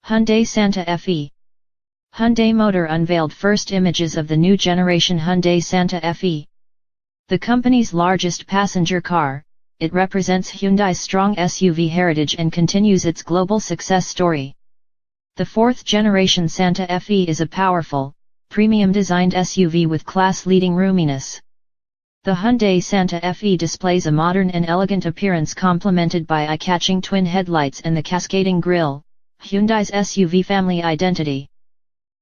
Hyundai Santafe. Hyundai Motor unveiled first images of the new generation Hyundai Santafe. The company's largest passenger car, it represents Hyundai's strong SUV heritage and continues its global success story. The fourth-generation Santafe is a powerful, premium-designed SUV with class-leading roominess. The Hyundai Santafe displays a modern and elegant appearance complemented by eye-catching twin headlights and the cascading grille, Hyundai's SUV family identity.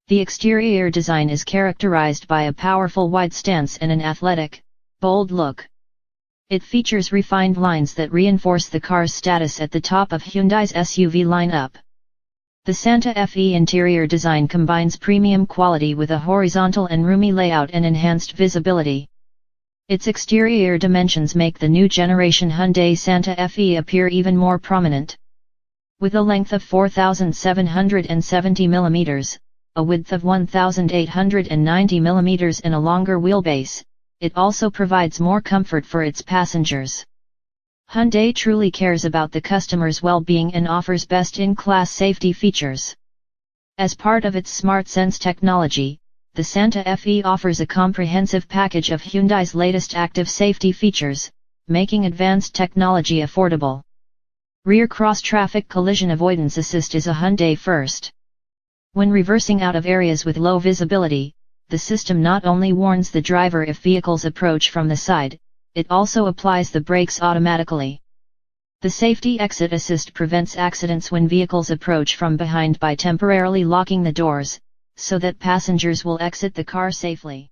The exterior design is characterized by a powerful wide stance and an athletic, bold look. It features refined lines that reinforce the car's status at the top of Hyundai's SUV lineup. The Santafe interior design combines premium quality with a horizontal and roomy layout and enhanced visibility. Its exterior dimensions make the new generation Hyundai Santafe appear even more prominent. With a length of 4,770 mm, a width of 1,890 mm and a longer wheelbase, it also provides more comfort for its passengers. Hyundai truly cares about the customer's well-being and offers best-in-class safety features. As part of its SmartSense technology, the Santafe offers a comprehensive package of Hyundai's latest active safety features, making advanced technology affordable. Rear cross-traffic collision avoidance assist is a Hyundai first. When reversing out of areas with low visibility, the system not only warns the driver if vehicles approach from the side, it also applies the brakes automatically. The Safety Exit Assist prevents accidents when vehicles approach from behind by temporarily locking the doors, so that passengers will exit the car safely.